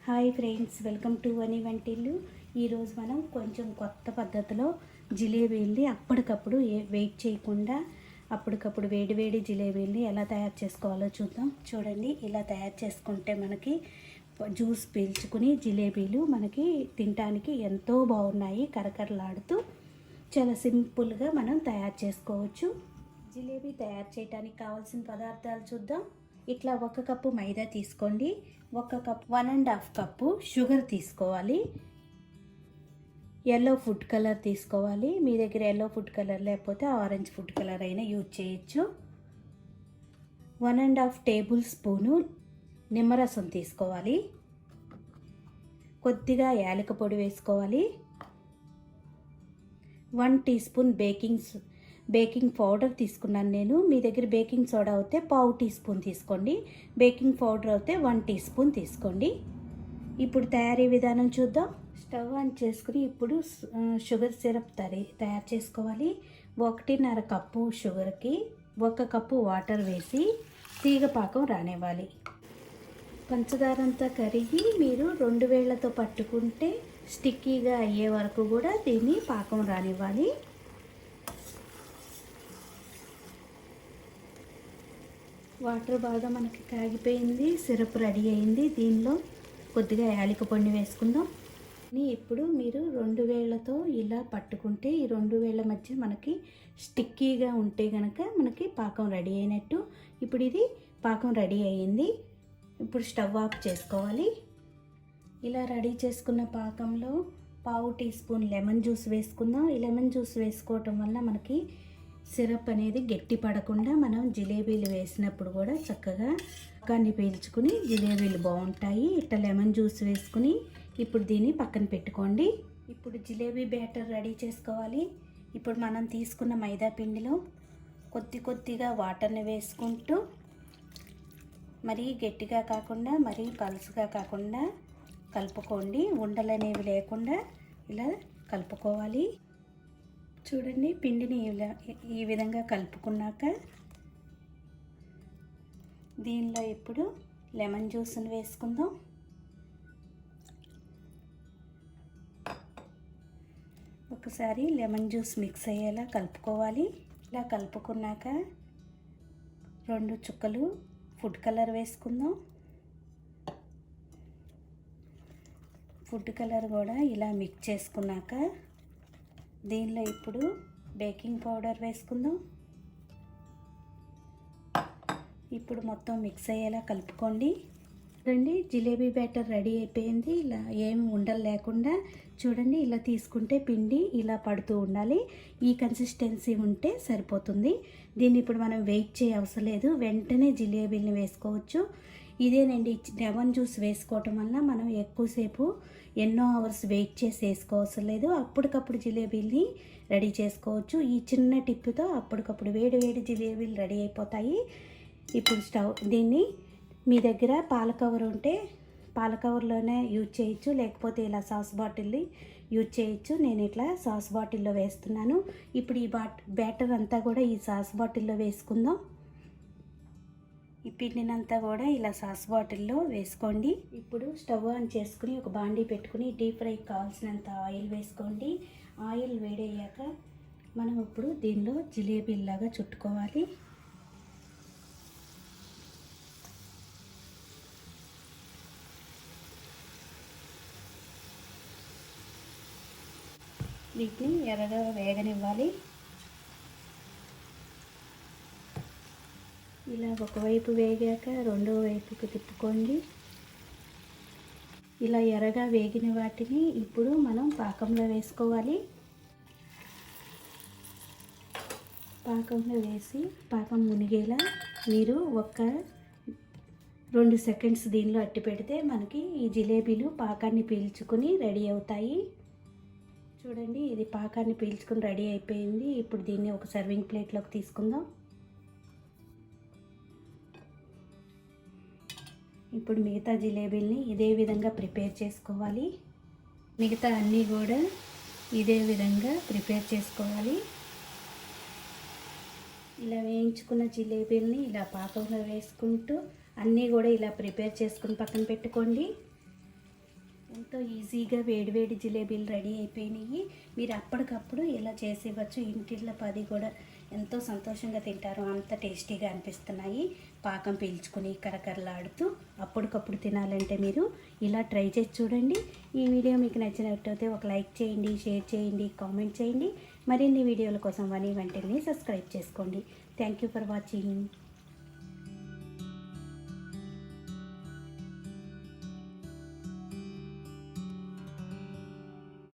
Hi friends, welcome to అని వంటిల్లు. ఈరోజు మనం కొంచెం కొత్త పద్ధతిలో జిలేబీల్ని అప్పటికప్పుడు వెయిట్ చేయకుండా అప్పటికప్పుడు వేడి వేడి జిలేబీల్ని ఎలా తయారు చేసుకోవాలో చూద్దాం. చూడండి, ఇలా తయారు చేసుకుంటే మనకి జ్యూస్ పీల్చుకుని జిలేబీలు మనకి తినడానికి ఎంతో బాగున్నాయి. కరకరలాడుతూ చాలా సింపుల్గా మనం తయారు చేసుకోవచ్చు. జిలేబీ తయారు చేయడానికి కావాల్సిన పదార్థాలు చూద్దాం. ఇట్లా 1 కప్పు మైదా తీసుకోండి. 1 కప్ 1.5 కప్పు షుగర్ తీసుకోవాలి. ఎల్లో ఫుడ్ కలర్ తీసుకోవాలి. మీ దగ్గర ఎల్లో ఫుడ్ కలర్ లేకపోతే ఆరెంజ్ ఫుడ్ కలర్ అయినా యూజ్ చేయొచ్చు. 1.5 టేబుల్ స్పూను నిమ్మరసం తీసుకోవాలి. కొద్దిగా యాలక పొడి వేసుకోవాలి. 1 టీ స్పూన్ బేకింగ్ పౌడర్ తీసుకున్నాను నేను. మీ దగ్గర బేకింగ్ సోడా అయితే 1/2 టీ స్పూన్ తీసుకోండి. బేకింగ్ పౌడర్ అయితే 1 టీ స్పూన్ తీసుకోండి. ఇప్పుడు తయారీ విధానం చూద్దాం. స్టవ్ ఆన్ చేసుకుని ఇప్పుడు షుగర్ సిరప్ తయారు చేసుకోవాలి. 1.5 కప్పు షుగర్కి 1 కప్పు వాటర్ వేసి తీగ పాకం రానివ్వాలి. పంచదార అంతా కరిగి మీరు 2 వేళ్లతో పట్టుకుంటే స్టిక్కీగా అయ్యే వరకు కూడా దీన్ని పాకం రానివ్వాలి. వాటర్ బాగా మనకి కాగిపోయింది, సిరప్ రెడీ అయింది. దీనిలో కొద్దిగా యాలక పొడి వేసుకుందాం. ఇప్పుడు మీరు 2 వేళ్లతో ఇలా పట్టుకుంటే ఈ 2 వేళ్ల మధ్య మనకి స్టిక్కీగా ఉంటే కనుక మనకి పాకం రెడీ అయినట్టు. ఇప్పుడు ఇది పాకం రెడీ అయ్యింది. ఇప్పుడు స్టవ్ ఆఫ్ చేసుకోవాలి. ఇలా రెడీ చేసుకున్న పాకంలో 1/2 టీ స్పూన్ లెమన్ జ్యూస్ వేసుకుందాం. ఈ లెమన్ జ్యూస్ వేసుకోవటం వల్ల మనకి సిరప్ అనేది గట్టి పడకుండా మనం జిలేబీలు వేసినప్పుడు కూడా చక్కగా పాకాన్ని పీల్చుకుని జిలేబీలు బాగుంటాయి. ఇట్లా లెమన్ జ్యూస్ వేసుకుని ఇప్పుడు దీన్ని పక్కన పెట్టుకోండి. ఇప్పుడు జిలేబీ బ్యాటర్ రెడీ చేసుకోవాలి. ఇప్పుడు మనం తీసుకున్న మైదా పిండిలో కొద్దిగా వాటర్ని వేసుకుంటూ మరీ గట్టిగా కాకుండా మరీ పలుసుగా కాకుండా కలుపుకోండి. ఉండలనేవి లేకుండా ఇలా కలుపుకోవాలి. చూడండి, పిండిని ఈ విధంగా కలుపుకున్నాక దీనిలో ఇప్పుడు లెమన్ జ్యూస్ని వేసుకుందాం. ఒకసారి లెమన్ జ్యూస్ మిక్స్ అయ్యేలా కలుపుకోవాలి. ఇలా కలుపుకున్నాక 2 చుక్కలు ఫుడ్ కలర్ వేసుకుందాం. ఫుడ్ కలర్ కూడా ఇలా మిక్స్ చేసుకున్నాక దీనిలో ఇప్పుడు బేకింగ్ పౌడర్ వేసుకుందాం. ఇప్పుడు మొత్తం మిక్స్ అయ్యేలా కలుపుకోండి. చూడండి, జిలేబీ బ్యాటర్ రెడీ అయిపోయింది. ఇలా ఏమి ఉండలు లేకుండా చూడండి, ఇలా తీసుకుంటే పిండి ఇలా పడుతూ ఉండాలి. ఈ కన్సిస్టెన్సీ ఉంటే సరిపోతుంది. దీన్ని ఇప్పుడు మనం వెయిట్ చేయ అవసరం లేదు, వెంటనే జిలేబీని వేసుకోవచ్చు. ఇదేనండి, లెమన్ జ్యూస్ వేసుకోవటం వల్ల మనం ఎక్కువసేపు ఎన్నో అవర్స్ వెయిట్ చేసి వేసుకోవసరం లేదు. అప్పటికప్పుడు జిలేబీల్ని రెడీ చేసుకోవచ్చు. ఈ చిన్న టిప్తో అప్పటికప్పుడు వేడి వేడి జిలేబీలు రెడీ అయిపోతాయి. ఇప్పుడు దీన్ని మీ దగ్గర పాల కవర్ ఉంటే పాల కవర్లోనే యూజ్ చేయొచ్చు, లేకపోతే ఇలా సాస్ బాటిల్ని యూజ్ చేయొచ్చు. నేను ఇట్లా సాస్ బాటిల్లో వేస్తున్నాను. ఇప్పుడు ఈ బ్యాటర్ అంతా కూడా ఈ సాస్ బాటిల్లో వేసుకుందాం. ఈ పిండినంతా కూడా ఇలా సాస్ బాటిల్లో వేసుకోండి. ఇప్పుడు స్టవ్ ఆన్ చేసుకుని ఒక బాండీ పెట్టుకుని డీప్ ఫ్రైకి కావాల్సినంత ఆయిల్ వేసుకోండి. ఆయిల్ వేడయ్యాక మనం ఇప్పుడు దీనిలో జిలేబీలాగా చుట్టుకోవాలి. వీటిని ఎర్రగా వేగనివ్వాలి. ఇలా ఒకవైపు వేగాక రెండో వైపుకి తిప్పుకోండి. ఇలా ఎర్రగా వేగిన వాటిని ఇప్పుడు మనం పాకంలో వేసుకోవాలి. పాకంలో వేసి పాకం మునిగేలా మీరు 2 సెకండ్స్ దీనిలో అట్టి పెడితే మనకి ఈ జిలేబీలు పాకాన్ని పీల్చుకుని రెడీ అవుతాయి. చూడండి, ఇది పాకాన్ని పీల్చుకుని రెడీ అయిపోయింది. ఇప్పుడు దీన్ని ఒక సర్వింగ్ ప్లేట్లోకి తీసుకుందాం. ఇప్పుడు మిగతా జిలేబీల్ని ఇదే విధంగా ప్రిపేర్ చేసుకోవాలి. మిగతా అన్నీ కూడా ఇదే విధంగా ప్రిపేర్ చేసుకోవాలి. ఇలా వేయించుకున్న జిలేబీల్ని ఇలా పాకంలో వేసుకుంటూ అన్నీ కూడా ఇలా ప్రిపేర్ చేసుకుని పక్కన పెట్టుకోండి. ఎంతో ఈజీగా వేడివేడి జిలేబీలు రెడీ అయిపోయినాయి. మీరు అప్పటికప్పుడు ఇలా చేసేవచ్చు. ఇంటిళ్ళ పది కూడా ఎంతో సంతోషంగా తింటారు. అంత టేస్టీగా అనిపిస్తున్నాయి. పాకం పీల్చుకొని కరకరలాడుతూ అప్పటికప్పుడు తినాలంటే మీరు ఇలా ట్రై చేసి చూడండి. ఈ వీడియో మీకు నచ్చినట్టయితే ఒక లైక్ చేయండి, షేర్ చేయండి, కామెంట్ చేయండి. మరిన్ని వీడియోల కోసం వనీ వంటిల్ని సబ్స్క్రైబ్ చేసుకోండి. Thank you for watching.